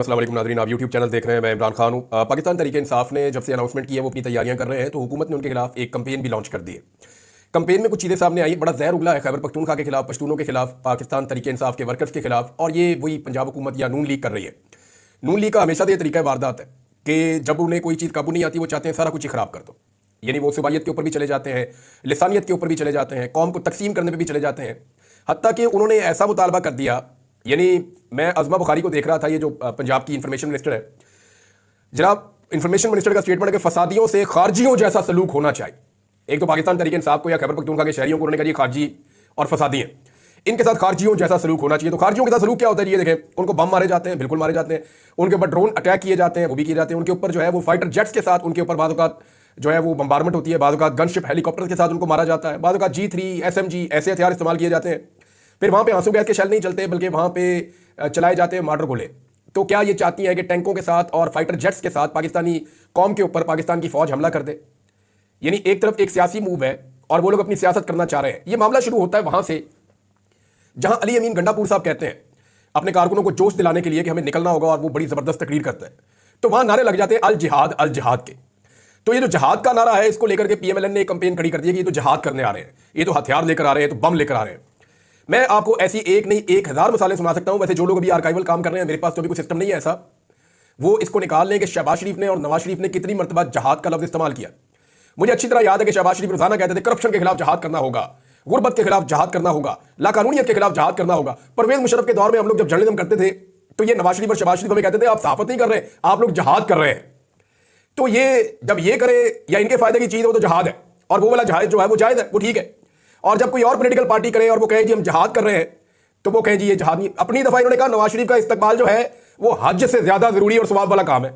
अस्सलाम वालेकुम नाज़रीन, आप यूट्यूब चैनल देख रहे हैं। मैं इमरान खान हूँ। पाकिस्तान तहरीक इंसाफ ने जब से अनाउंसमेंट की है वो अपनी तैयारियां कर रहे हैं, तो हुकूमत ने उनके खिलाफ एक कंपेन भी लॉन्च कर दी है। कंपेन में कुछ चीज़ें सामने आई, बड़ा जहर उगला है खैबर पख्तूनख्वा के खिलाफ, पश्तूनों के खिलाफ, पाकिस्तान तहरीक इंसाफ के वर्कर्स के खिलाफ, और ये वही पंजाब हुकूमत या नून लीग कर रही है। नून लीग का हमेशा से ये तरीका वारदात है कि जब उन्हें कोई चीज़ काबू नहीं आती वो चाहते हैं सारा कुछ ही खराब कर दो। यानी वो सुबाइयत के ऊपर भी चले जाते हैं, लिसानियत के ऊपर भी चले जाते हैं, कौम को तकसीम करने पर भी चले जाते हैं। हत्ता कि उन्होंने ऐसा मुतालबा कर दिया, यानी मैं अज़मा बुखारी को देख रहा था, ये जो पंजाब की इंफॉर्मेशन मिनिस्टर है, जनाब इंफॉर्मेशन मिनिस्टर का स्टेटमेंट है कि फसादियों से खारजियों जैसा सलूक होना चाहिए। एक तो पाकिस्तान तहरीक इंसाफ को या खैबर पख्तूनख्वा के शहरियों को उन्होंने कहा ये खारजी और फसादी हैं, इनके साथ खारजियों जैसा सलूक होना चाहिए। तो खारजियों के साथ सलूक क्या होता है, ये देखें, उनको बम मारे जाते हैं, बिल्कुल मारे जाते हैं, उनके ऊपर ड्रोन अटैक किए जाते हैं, वो भी किए जाते हैं, उनके ऊपर जो है वो फाइटर जेट्स के साथ उनके ऊपर बाद औक़ात जो है वो बम्बारमेंट होती है, बाद औक़ात गनशिप हेलीकॉप्टर के साथ उनको मारा जाता है, बाद औक़ात G3 SMG ऐसे हथियार इस्तेमाल किए जाते हैं। फिर वहाँ पे आंसू गैस के शेल नहीं चलते, बल्कि वहाँ पे चलाए जाते हैं मार्टर गोले। तो क्या ये चाहती है कि टैंकों के साथ और फाइटर जेट्स के साथ पाकिस्तानी कौम के ऊपर पाकिस्तान की फौज हमला कर दे? यानी एक तरफ एक सियासी मूव है और वो लोग अपनी सियासत करना चाह रहे हैं। ये मामला शुरू होता है वहां से जहां अली अमीन गंडापुर साहब कहते हैं अपने कारकुनों को जोश दिलाने के लिए कि हमें निकलना होगा, और वो बड़ी जबरदस्त तकरीर करते हैं। तो वहां नारे लग जाते हैं अल जिहाद के। तो ये जो जहाद का नारा है, इसको लेकर के PMLN ने एक कंपेन खड़ी कर दी है कि ये तो जहाद करने आ रहे हैं, ये तो हथियार लेकर आ रहे हैं, तो बम लेकर आ रहे हैं। मैं आपको ऐसी एक नहीं 1000 मिसालें सुना सकता हूं। वैसे जो लोग अभी आर्काइवल काम कर रहे हैं, मेरे पास तो अभी कोई सिस्टम नहीं है ऐसा, वो इसको निकाल लें कि शहबाज शरीफ ने और नवाज शरीफ ने कितनी मरतबा जहाद का लफ्ज इस्तेमाल किया। मुझे अच्छी तरह याद है कि शहबाज शरीफ रोजाना कहते थे करप्शन के खिलाफ जहाद करना होगा, गुर्बत के खिलाफ जहाद करना होगा, लाकानूनियत के खिलाफ जहाद करना होगा। परवेज मुशर्रफ के दौर में हम लोग जब जर्नलिज्म करते थे तो ये नवाज शरीफ और शहबाज शरीफ हमें कहते थे आप सहाफत नहीं कर रहे, आप लोग जहाद कर रहे हैं। तो ये जब ये करे या इनके फायदे की चीज हो तो जहाद है, और वो वाला जहाज जो है वो जायज है, वो ठीक है। और जब कोई और पॉलिटिकल पार्टी करे और वो कहे जी हम जहाद कर रहे हैं, तो वो कहें जी ये जहाद नहीं। अपनी दफा इन्होंने कहा नवाज शरीफ का इस्तकबाल जो है वो हज से ज्यादा जरूरी और सवाब वाला काम है।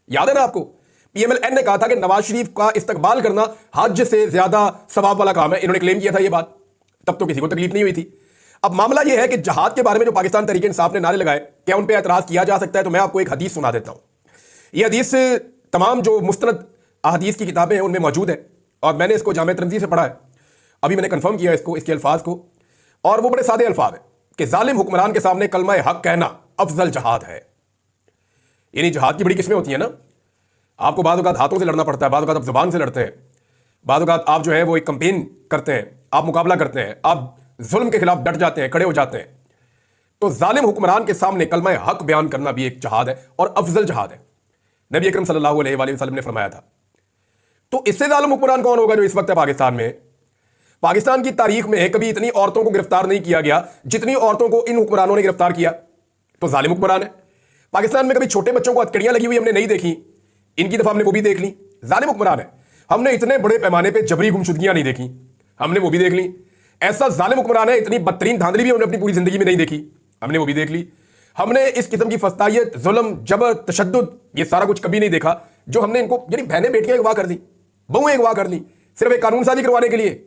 याद है ना आपको, PMLN ने कहा था कि नवाज शरीफ का इस्तकबाल करना हज से ज्यादा सवाब वाला काम है। इन्होंने क्लेम किया था ये बात, तब तो किसी को तकलीफ नहीं हुई थी। अब मामला यह है कि जहाद के बारे में जो पाकिस्तान तहरीक इंसाफ ने नारे लगाए, क्या उन पर एतराज किया जा सकता है? तो मैं आपको एक हदीस सुना देता हूं। यह हदीस तमाम जो मुस्तनद अहदीस की किताबें हैं उनमें मौजूद है, और मैंने इसको जामे तिरमिज़ी से पढ़ा है। अभी मैंने कंफर्म किया इसको, इसके अल्फाज को, और वो बड़े सादे अल्फाज है कि जालिम हुक्मरान के सामने कलमा हक कहना अफजल जहाद है। यानी जहाद की बड़ी किस्में होती हैं ना, आपको बाद औक़ात हाथों से लड़ना पड़ता है, बाद औक़ात आप जुबान से लड़ते हैं, बाद औक़ात आप जो है वो एक कंपेन करते हैं, आप मुकाबला करते हैं, आप जुल्म के खिलाफ डट जाते हैं, खड़े हो जाते हैं। तो जालिम हुक्मरान के सामने कलमा हक बयान करना भी एक जहाद है और अफजल जहाद है। नबी अकरम सल्लल्लाहु अलैहि वसल्लम ने फरमाया था। तो इससे जालिम हुक्मरान कौन होगा जो इस वक्त है पाकिस्तान में? पाकिस्तान की तारीख में कभी इतनी औरतों को गिरफ्तार नहीं किया गया जितनी औरतों को इन हुक्मरानों ने गिरफ्तार किया। तो जालिम हुक्मरान है। पाकिस्तान में कभी छोटे बच्चों को हथकड़ियां लगी हुई हमने नहीं देखी, इनकी दफा हमने वो भी देख ली, जालिम हुक्मरान है। हमने इतने बड़े पैमाने पे जबरी गुमशुदगियां नहीं देखी, हमने वो भी देख ली। ऐसा जालिम हुक्मरान है, इतनी बदतरीन धांधली भी हमने अपनी पूरी जिंदगी में नहीं देखी, हमने वो भी देख ली। हमने इस किस्म की फस्तायत, जुल्म, जबर, तशद्दुद, ये सारा कुछ कभी नहीं देखा जो हमने इनको, यानी बहनें बेटियां अगवा कर दी, बहुएं अगवा कर दी सिर्फ एक कानून साजी करवाने के लिए।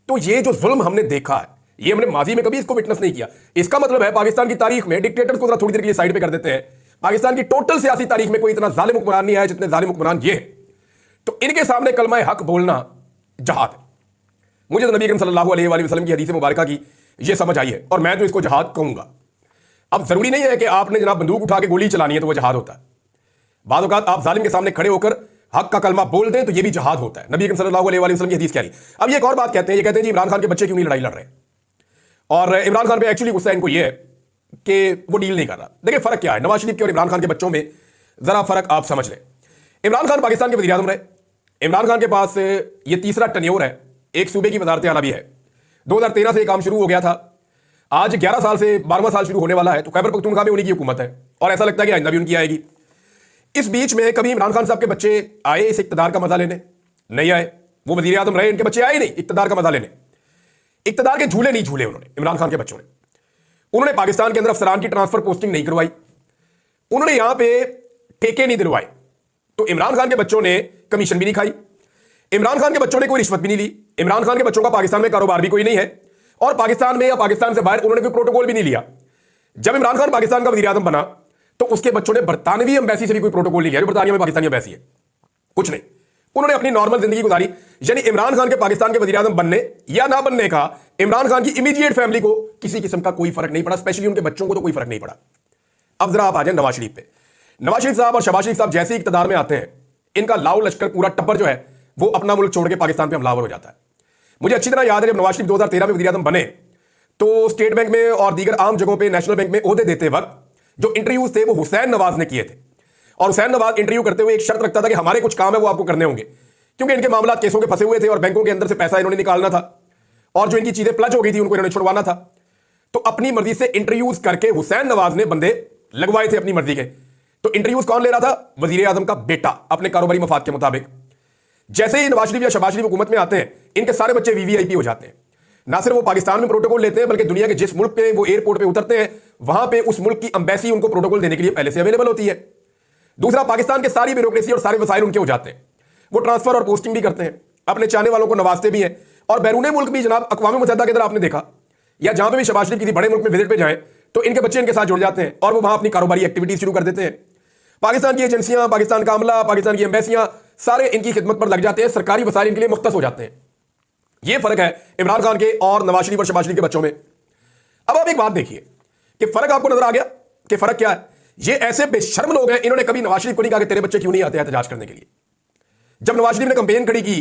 तो ये जो जुल्म हमने देखा है, ये हमने माजी में कभी इसको विटनेस नहीं किया। इसका मतलब है पाकिस्तान की तारीख में डिक्टेटर्स को थोड़ी देर के लिए साइड पे कर देते हैं। पाकिस्तान की टोटल सियासी तारीख में कोई इतना जालिम हुक्मरान नहीं आया जितने जालिम हुक्मरान ये है। तो इनके सामने कलमा हक बोलना जहाद है। मुझे तो नबी अकरम सल्लल्लाहु अलैहि वसल्लम की हदीस मुबारका की ये समझ आई है, और मैं तो इसको जहाद कहूंगा। अब जरूरी नहीं है कि आपने जनाब बंदूक उठा के गोली चलानी है तो वह जहाद होता है। बाद औक़ात आप जालिम के सामने खड़े होकर हक का कलमा बोल दें तो यह भी जहाद होता है। नबी अकरम सल्लल्लाहु अलैहि वसल्लम की हदीस कह रही। अब ये एक और बात कहते हैं, ये कहते हैं जी इमरान खान के बच्चे क्यों नहीं लड़ाई लड़ रहे, और इमरान खान पे एक्चुअली गुस्सा इनको ये है कि वो डील नहीं कर रहा। देखिए फर्क क्या है नवाज शरीफ के और इमरान खान के बच्चों में, जरा फर्क आप समझ लें। इमरान खान पाकिस्तान के वज़ीर आज़म रहे, इमरान खान के पास ये तीसरा टन्योर है, एक सूबे की वजारत आला भी है। 2013 से काम शुरू हो गया था, आज 11 साल से 12वां साल शुरू होने वाला है। तो खैबर पख्तूनख्वा में उन्हीं की हुकूमत है, और ऐसा लगता है कि आइंदा भी उनकी आएगी। इस बीच में कभी इमरान खान साहब के बच्चे आए इस इक्तदार का मजा लेने? नहीं आए। वो वज़ीर आज़म रहे, इनके बच्चे आए नहीं इक्तदार का मजा लेने। इक्तदार के झूले नहीं झूले उन्होंने, इमरान खान के बच्चों ने। उन्होंने पाकिस्तान के अंदर अफसरान की ट्रांसफर पोस्टिंग नहीं करवाई, उन्होंने यहां पे ठेके नहीं दिलवाए। तो इमरान खान के बच्चों ने कमीशन भी नहीं खाई, इमरान खान के बच्चों ने कोई रिश्वत भी नहीं ली, इमरान खान के बच्चों का पाकिस्तान में कारोबार भी कोई नहीं है, और पाकिस्तान में या पाकिस्तान से बाहर उन्होंने कोई प्रोटोकॉल भी नहीं लिया। जब इमरान खान पाकिस्तान का वज़ीर आज़म बना तो उसके बच्चों ने बरतानवी एम्बेसी से भी कोई प्रोटोकॉल नहीं लिया, जो बरतानिया में पाकिस्तानी एम्बेसी है, कुछ नहीं। उन्होंने अपनी नॉर्मल जिंदगी गुजारी। यानी इमरान खान के पाकिस्तान के वज़ीर आज़म बनने या ना बनने का इमरान खान की इमीडिएट फैमिली को किसी किस्म का कोई फर्क नहीं पड़ा, स्पेशली उनके बच्चों को तो कोई फर्क नहीं पड़ा। अब जरा आप आ जाए नवाज शरीफ पे। नवाज शरीफ साहब और शहबाज शरीफ साहब जैसे ही इक़्तिदार में आते हैं, इनका लाओ लश्कर पूरा टब्बर जो है वो अपना मुल्क छोड़ के पाकिस्तान पे हमलावर हो जाता है। मुझे अच्छी तरह याद है जब नवाज शरीफ 2013 में वज़ीर-ए-आज़म बने तो स्टेट बैंक में और दीगर आम जगहों पे नेशनल बैंक में ओहदे देते वक्त जो इंटरव्यूज थे वो हुसैन नवाज ने किए थे। और हुसैन नवाज इंटरव्यू करते हुए एक शर्त रखता था कि हमारे कुछ काम है वो आपको करने होंगे, क्योंकि इनके मामला केसों के फंसे हुए थे और बैंकों के अंदर से पैसा इन्होंने निकालना था और जो इनकी चीजें प्लज हो गई थी उनको इन्होंने छुड़वाना था। तो अपनी मर्जी से इंटरव्यूज करके हुसैन नवाज ने बंदे लगवाए थे अपनी मर्जी के। तो इंटरव्यूज कौन ले रहा था? वज़ीर-ए-आज़म का बेटा, अपने कारोबारी मफाद के मुताबिक। जैसे ही नवाज शरीफ या शहबाज शरीफ हुकूमत में आते हैं, इनके सारे बच्चे वीवीआईपी हो जाते हैं। ना सिर्फ वो पाकिस्तान में प्रोटोकॉल लेते हैं बल्कि दुनिया के जिस मुल्क पे वो एयरपोर्ट पे उतरते हैं वहां पे उस मुल्क की एम्बेसी उनको प्रोटोकॉल देने के लिए पहले से अवेलेबल होती है। दूसरा, पाकिस्तान के सारी ब्यूरोक्रेसी और सारे वसाइल उनके हो जाते हैं। वो ट्रांसफर और पोस्टिंग भी करते हैं, अपने चाहने वालों को नवाजते भी हैं। और बैरूने मुल्क भी जनाब अक़वाम मुत्तहिदा के अंदर आपने देखा या जहां पे भी शहबाज शरीफ किसी बड़े मुल्क में विजिट पे जाएं तो इनके बच्चे इनके साथ जुड़ जाते हैं और वो वहां अपनी कारोबारी एक्टिविटीज शुरू कर देते हैं। पाकिस्तान की एजेंसियां, पाकिस्तान का अमला, पाकिस्तान की एम्बेसियां सारे इनकी खिदमत पर लग जाते हैं, सरकारी वसाइल इनके लिए मुख्तस हो जाते हैं। यह फर्क है इमरान खान के और नवाज शरीफ और शहबाज शरीफ के बच्चों में। अब आप एक बात देखिए कि फर्क आपको नजर आ गया कि फर्क क्या है। ये ऐसे बेशर्म लोग हैं, इन्होंने कभी नवाज शरीफ को नहीं कहा कि तेरे बच्चे क्यों नहीं आते एहतजाज करने के लिए। जब नवाज शरीफ ने कैंपेन खड़ी की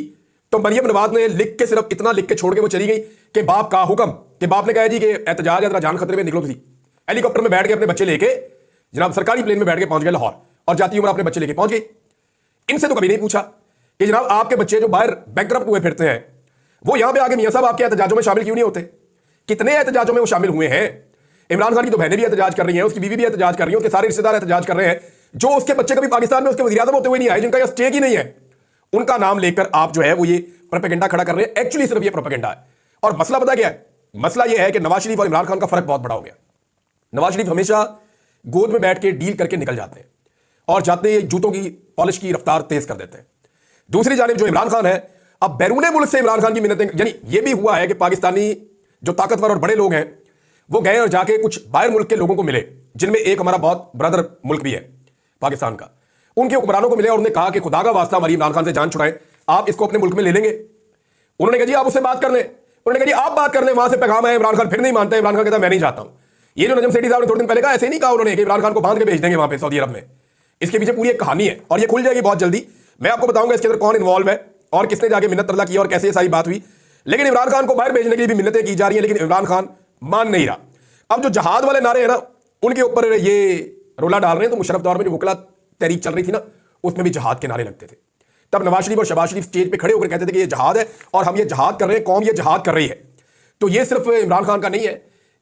तो मरियम नवाज ने लिख के, सिर्फ इतना लिख के छोड़ के वो चली गई कि बाप का हुक्म, कि बाप ने कहा जी कि एहतजाज है, जान खतरे में निकलो। तुम हेलीकॉप्टर में बैठ के अपने बच्चे लेके जनाब सरकारी प्लेन में बैठ के पहुंच गए लाहौर और जाती उम्र अपने बच्चे लेके पहुंच गई। इनसे तो कभी नहीं पूछा कि जनाब आपके बच्चे जो बाहर बैंकरप्ट हुए फिरते हैं वो यहां पे आगे मियां साहब आपके एहतजाजों में शामिल क्यों नहीं होते? कितने एहतजाजों में वो शामिल हुए हैं। इमरान खान की तो बहनें भी एहतजाज कर रही हैं, उसकी बीवी भी एहतजाज कर रही है, उसके सारे रिश्तेदार एहतजाज कर रहे हैं। जो उसके बच्चे कभी पाकिस्तान में उसके वज़ीर-ए-आज़म होते हुए नहीं आए, जिनका यह स्टेक ही नहीं है, उनका नाम लेकर आप जो है वो ये प्रोपेगेंडा खड़ा कर रहे हैं। एक्चुअली सिर्फ ये प्रोपेगेंडा है। और मसला पता क्या है? मसला यह है कि नवाज शरीफ और इमरान खान का फर्क बहुत बड़ा हो गया। नवाज शरीफ हमेशा गोद में बैठ के डील करके निकल जाते हैं और जाते ही जूतों की पॉलिश की रफ्तार तेज कर देते हैं। दूसरी जानिब जो इमरान खान है, अब बैरूने मुल्क से इमरान खान की मिन्नतें, यानी ये भी हुआ है कि पाकिस्तानी जो ताकतवर और बड़े लोग हैं वो गए और जाके कुछ बाहर मुल्क के लोगों को मिले, जिनमें एक हमारा बहुत ब्रदर मुल्क भी है पाकिस्तान का। उनके हुक्मरानों को मिले और उन्होंने कहा कि खुदा का वास्ता हमारी इमरान खान से जान छुड़ाएं, आप इसको अपने मुल्क में ले लेंगे। उन्होंने कहा जी आप उससे बात कर लें। उन्होंने कहा जी आप बात कर लें, वहां से पैगाम है। इमरान खान फिर नहीं मानता। इमरान खान कहता मैं नहीं चाहता हूं। ये जो नजम सेठी साहब ने थोड़े दिन पहले कहा, ऐसे नहीं कहा उन्होंने कि इमरान खान को बांध के भेज देंगे वहां पे सऊदी अरब में। इसके पीछे पूरी एक कहानी है और ये खुल जाएगी बहुत जल्दी। मैं आपको बताऊंगा इसके अंदर कौन इन्वॉल्व है और किसने जाके मिन्नत तरला की और कैसे ये सारी बात हुई। लेकिन इमरान खान को बाहर भेजने के लिए भी मिन्नतें की जा रही है, लेकिन इमरान खान मान नहीं रहा। अब जो जहाद वाले नारे हैं ना, उनके ऊपर ये रोला डाल रहे हैं। तो मुशर्रफ दौर में जो वकला तहरीक चल रही थी ना, उसमें भी जहाद के नारे लगते थे। तब नवाज शरीफ और शहबाज शरीफ स्टेज पे खड़े होकर कहते थे कि ये जहाद है और हम ये जहाद कर रहे हैं, कौम ये जहाद कर रही है। तो ये सिर्फ इमरान खान का नहीं है,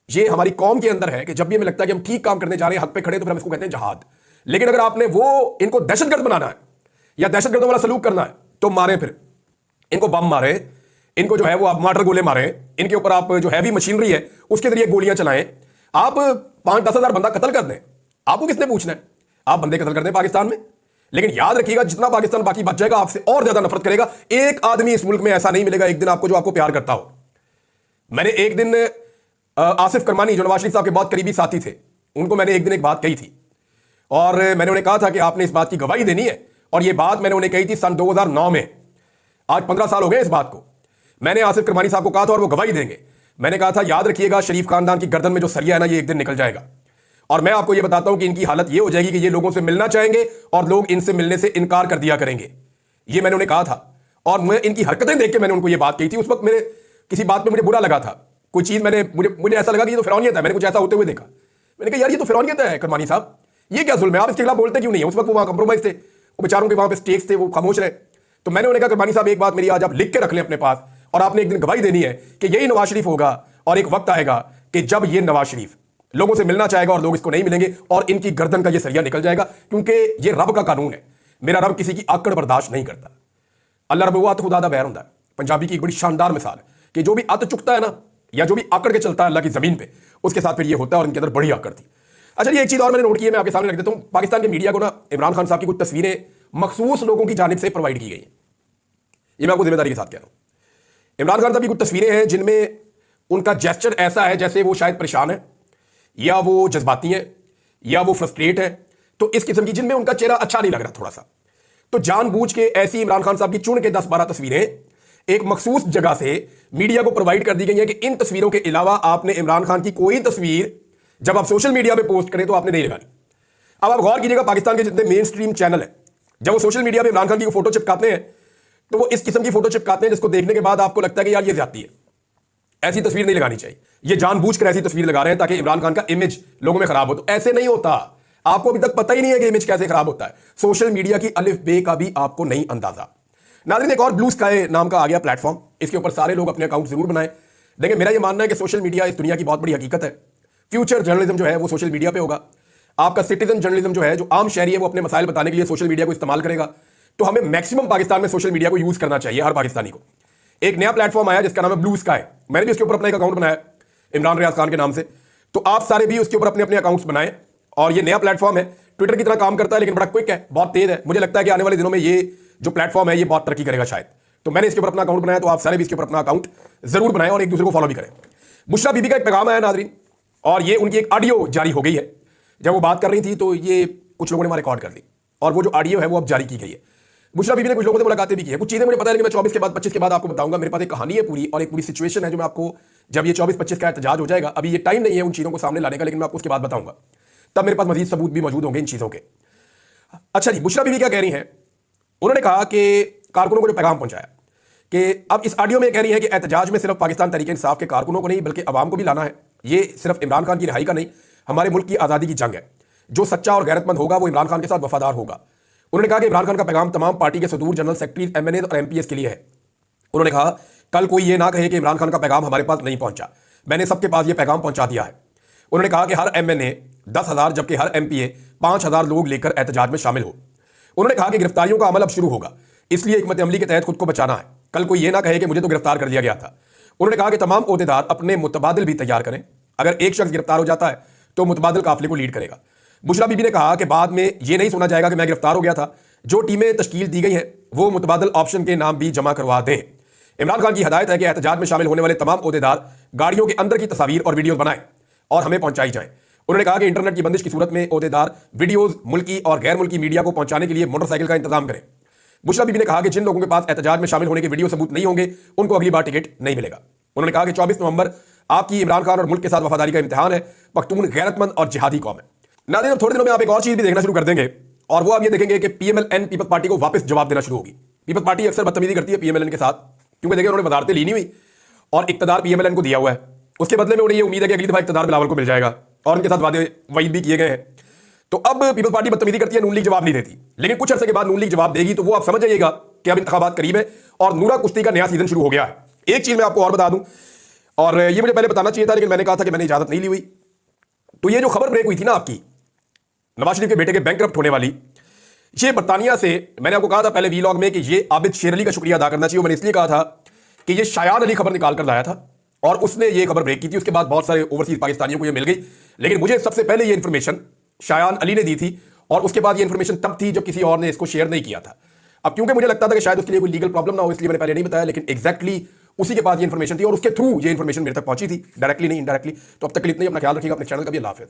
ये हमारी कौम के अंदर है कि जब भी हमें लगता है कि हम ठीक काम करने जा रहे हैं, हक पे खड़े, तो फिर हम इसको कहते हैं जहाद। लेकिन अगर आपने वो इनको दहशतगर्द बनाना है या दहशतगर्दों वाला सलूक करना है तो मारे, फिर इनको बम मारे, इनको जो है वो आप मार्टर गोले मारे, इनके ऊपर आप जो हैवी मशीनरी है उसके जरिए गोलियां चलाएं, आप 5-10 हजार बंदा कत्ल कर दें, आपको किसने पूछना है? आप बंदे कत्ल कर दें पाकिस्तान में। लेकिन याद रखिएगा, जितना पाकिस्तान बाकी बच जाएगा आपसे और ज्यादा नफरत करेगा। एक आदमी इस मुल्क में ऐसा नहीं मिलेगा एक दिन आपको जो आपको प्यार करता हो। मैंने एक दिन आसिफ करमानी जो नवाज शरीफ साहब के बहुत करीबी साथी थे, उनको मैंने एक दिन एक बात कही थी और मैंने उन्हें कहा था कि आपने इस बात की गवाही देनी है। और यह बात मैंने उन्हें कही थी सन 2009 में। आज 15 साल हो गए इस बात को। मैंने आसिफ करमानी साहब को कहा था और वो गवाही देंगे। मैंने कहा था याद रखिएगा, शरीफ खानदान की गर्दन में जो सरिया है ना, ये एक दिन निकल जाएगा। और मैं आपको ये बताता हूं कि इनकी हालत ये हो जाएगी कि ये लोगों से मिलना चाहेंगे और लोग इनसे मिलने से इनकार कर दिया करेंगे। ये मैंने उन्हें कहा था और मैं इनकी हरकतें देख के मैंने उनको ये बात कही थी। उस वक्त मेरे किसी बात पे मुझे बुरा लगा था, कोई चीज मुझे ऐसा लगा कि ये तो फिरौनियत है। मैंने कुछ ऐसा होते हुए देखा, मैंने कहा यार ये तो फिरौनियत है करमानी साहब, ये क्या जुल्म है, आप इसके खिलाफ बोलते क्यों नहीं है? उस वक्त वो वहां कंप्रोमाइज थे, वो बेचारों के वहां पे स्टेक्स थे, वो खामोश रहे। तो मैंने उन्हें कहा करमानी साहब एक बात मेरी आज आप लिख के रख लें अपने पास, और आपने एक दिन गवाही देनी है कि यही नवाज शरीफ होगा और एक वक्त आएगा कि जब ये नवाज शरीफ लोगों से मिलना चाहेगा और लोग इसको नहीं मिलेंगे और इनकी गर्दन का ये सरिया निकल जाएगा। क्योंकि ये रब का कानून है, मेरा रब किसी की आकड़ बर्दाश्त नहीं करता। अल्लाह रब वो अत खुदा दा बैर होता है। पंजाबी की एक बड़ी शानदार मिसाल है कि जो भी अत चुकता है ना, या जो भी आकड़ के चलता है अल्लाह की जमीन पे, उसके साथ फिर ये होता है और इनके अंदर बड़ी आकड़ थी। अच्छा, ये एक चीज और मैंने नोट की है, मैं आपके सामने रख देता हूं। पाकिस्तान के मीडिया को ना इमरान खान साहब की कुछ तस्वीरें मखसूस लोगों की जानिब से प्रोवाइड की गई हैं। ये मैं आपको जिम्मेदारी के साथ कह रहा हूं। इमरान खान साहब की कुछ तस्वीरें हैं जिनमें उनका जेस्चर ऐसा है जैसे वो शायद परेशान है, या वो जज्बाती है, या वो फ्रस्ट्रेट है। तो इस किस्म की, जिनमें उनका चेहरा अच्छा नहीं लग रहा थोड़ा सा, तो जानबूझ के ऐसी इमरान खान साहब की चुन के 10-12 तस्वीरें एक मखसूस जगह से मीडिया को प्रोवाइड कर दी गई है कि इन तस्वीरों के अलावा आपने इमरान खान की कोई तस्वीर जब आप सोशल मीडिया पे पोस्ट करें तो आपने नहीं लगानी। अब आप गौर कीजिएगा, पाकिस्तान के जितने मेन स्ट्रीम चैनल है, जब वो सोशल मीडिया पे इमरान खान की फोटो चिपकाते हैं तो वो इस किस्म की फोटो चिपकाते हैं जिसको देखने के बाद आपको लगता है कि यार ये ज्यादती है, ऐसी तस्वीर नहीं लगानी चाहिए, ये जानबूझकर ऐसी तस्वीर लगा रहे हैं ताकि इमरान खान का इमेज लोगों में खराब हो। तो ऐसे नहीं होता, आपको अभी तक पता ही नहीं है कि इमेज कैसे खराब होता है। सोशल मीडिया की अलिफ बे का भी आपको नहीं अंदाजा। नाज़रीन, एक और ब्लू स्काई नाम का आ गया प्लेटफॉर्म, इसके ऊपर सारे लोग अपने अकाउंट जरूर बनाएं। देखिए, मेरा ये मानना है कि सोशल मीडिया इस दुनिया की बहुत बड़ी हकीकत है। फ्यूचर जर्नलिज्म जो है वो सोशल मीडिया पे होगा। आपका सिटीजन जर्नलिज्म जो है, जो आम शहरी है, वो अपने मसाइल बताने के लिए सोशल मीडिया को इस्तेमाल करेगा। तो हमें मैक्सिमम पाकिस्तान में सोशल मीडिया को यूज करना चाहिए, हर पाकिस्तानी को। एक नया प्लेटफॉर्म आया जिसका नाम है ब्लू स्काई, मैंने भी उसके ऊपर अपना एक अकाउंट बनाया इमरान रियाज खान के नाम से। तो आप सारे भी उसके ऊपर अपने अपने अकाउंट्स बनाएं। और ये नया प्लेटफॉर्म है, ट्विटर की तरह काम करता है लेकिन बड़ा क्विक है, बहुत तेज है। मुझे लगता है कि आने वाले दिनों में ये जो प्लेटफॉर्म है ये बहुत तरक्की करेगा शायद। तो मैंने इसके ऊपर अपना अकाउंट बनाया, तो आप सारे भी इसके ऊपर अपना अकाउंट जरूर बनाएं और एक दूसरे को फॉलो भी करें। बुशरा बीबी का एक पैगाम आया नाज़रीन, और ये उनकी एक ऑडियो जारी हो गई है। जब वो बात कर रही थी तो ये कुछ लोगों ने वहां रिकॉर्ड कर ली, और वो जो ऑडियो है वो अब जारी की गई है। बुशरा बीबी ने कुछ लोगों से मुलाकातें भी की है, कुछ चीजें मुझे पता है लेकिन मैं 24 के बाद 25 के बाद आपको बताऊंगा। मेरे पास एक कहानी है पूरी, और एक पूरी सिचुएशन है जो मैं आपको, जब ये 24-25 का एहतजाज हो जाएगा, अभी ये टाइम नहीं है उन चीजों को सामने लाने का, लेकिन मैं आपको उसके बाद बताऊंगा, तब मेरे पास मजीद सबूत भी मौजूद होंगे इन चीजों के। अच्छा जी, बुशरा बीबी क्या कह रही हैं? उन्होंने कहा कि कारकुनों को जो पैगाम पहुंचाया कि अब इस ऑडियो में कह रही है कि एहतजाज में सिर्फ पाकिस्तान तहरीक इंसाफ के कारकुनों को नहीं बल्कि अवाम को भी लाना है। ये सिर्फ इमरान खान की रिहाई का नहीं, हमारे मुल्क की आज़ादी की जंग है। जो सच्चा और गैरतमंद होगा वो इमरान खान के साथ वफादार होगा। उन्होंने कहा कि इमरान खान का पैगाम तमाम पार्टी के सदूर, जनरल सेक्रेटरी, एमएनए और एमपीएस के लिए है। उन्होंने कहा कल कोई ये ना कहे कि इमरान खान का पैगाम हमारे पास नहीं पहुंचा, मैंने सबके पास ये पैगाम पहुंचा दिया है। उन्होंने कहा कि हर एमएनए 10,000 जबकि हर एमपीए 5,000 लोग लेकर एहतजाज में शामिल हो। उन्होंने कहा कि गिरफ्तारियों का अमल अब शुरू होगा, इसलिए हिकमत अमली के तहत खुद को बचाना है। कल कोई ये ना कहे कि मुझे तो गिरफ्तार कर लिया गया था। उन्होंने कहा कि तमाम ओहदेदार अपने मुतबादिल भी तैयार करें, अगर एक शख्स गिरफ्तार हो जाता है तो मुतबादिल काफिले को लीड करेगा। बुशरा बीबी ने कहा कि बाद में ये नहीं सुना जाएगा कि मैं गिरफ्तार हो गया था, जो टीमें तश्कील दी गई हैं वो मुतबादिल ऑप्शन के नाम भी जमा करवा दें। इमरान खान की हदायत है कि एहतजाज में शामिल होने वाले तमाम ओहदेदार गाड़ियों के अंदर की तस्वीर और वीडियोज बनाएं और हमें पहुंचाई जाएं। उन्होंने कहा कि इंटरनेट की बंदिश की सूरत में ओहदेदार वीडियोज मुल्की और गैर मुल्की मीडिया को पहुंचाने के लिए मोटरसाइकिल का इंतजाम करें। बुशरा बीबी ने कहा कि जिन लोगों के पास एहतजाज में शामिल होने के वीडियो सबूत नहीं होंगे उनको अगली बार टिकट नहीं मिलेगा। उन्होंने कहा कि 24 नवंबर आपकी इमरान खान और मुल्क के साथ वफादारी का इम्तिहान है। पख्तून गैरतमंद और जिहादी कौम है। नाज़रीन, थोड़े दिनों में आप एक और चीज भी देखना शुरू कर देंगे, और वो आप ये देखेंगे कि पीएमएलएन पीपल्स पार्टी को वापस जवाब देना शुरू होगी। पीपल्स पार्टी अक्सर बदतमीजी करती है पीएमएलएन के साथ, क्योंकि देखिए उन्होंने वजारतें ली नहीं हुई और इक्तदार पीएमएलएन को दिया हुआ है। उसके बदले में उन्हें ये उम्मीद है कि अगली दफा इक्तदार बिलावल को मिल जाएगा, और उनके साथ वादे वईद भी किए गए हैं। तो अब पीपल्स पार्टी बदतमीजी करती है, नून लीग जवाब नहीं देती, लेकिन कुछ अर्से के बाद नून लीग जवाब देगी। तो वो आप समझ जाइएगा कि अब इंतखाबात करीब है और नूरा कुश्ती का नया सीजन शुरू हो गया है। एक चीज मैं आपको और बता दूं, और ये मुझे पहले बताना चाहिए था लेकिन मैंने कहा था कि मैंने इजाजत नहीं ली हुई। तो ये जो खबर ब्रेक हुई थी ना आपकी नवाज शरीफ के बेटे के बैंकरप्ट होने वाली, ये बरतानिया से, मैंने आपको कहा था पहले वीलॉग में कि ये आबिद शेर अली का शुक्रिया अदा करना चाहिए। मैंने इसलिए कहा था कि ये शायान अली खबर निकाल कर लाया था और उसने ये खबर ब्रेक की थी। उसके बाद बहुत सारे ओवरसीज पाकिस्तानियों को ये मिल गई, लेकिन मुझे सबसे पहले ये इंफॉर्मेशन शायान अली ने दी थी, और उसके बाद ये इंफॉर्मेशन तब थी जब किसी और ने इसको शेयर नहीं किया था। अब क्योंकि मुझे लगता था कि शायद उसके लिए कोई लीगल प्रॉब्लम ना हो, इसलिए मैंने पहले नहीं बताया, लेकिन एग्जैक्टली उसी के पास ये इंफॉर्मेशन थी और उसके थ्रू ये इंफॉर्मेशन मेरे तक पहुंची थी, डायरेक्टली नहीं, इनडायरेक्टली। तो अब तक के लिए इतना ही। अपना ख्याल रखिएगा, अपने चैनल का भी। अल्लाह हाफिज़।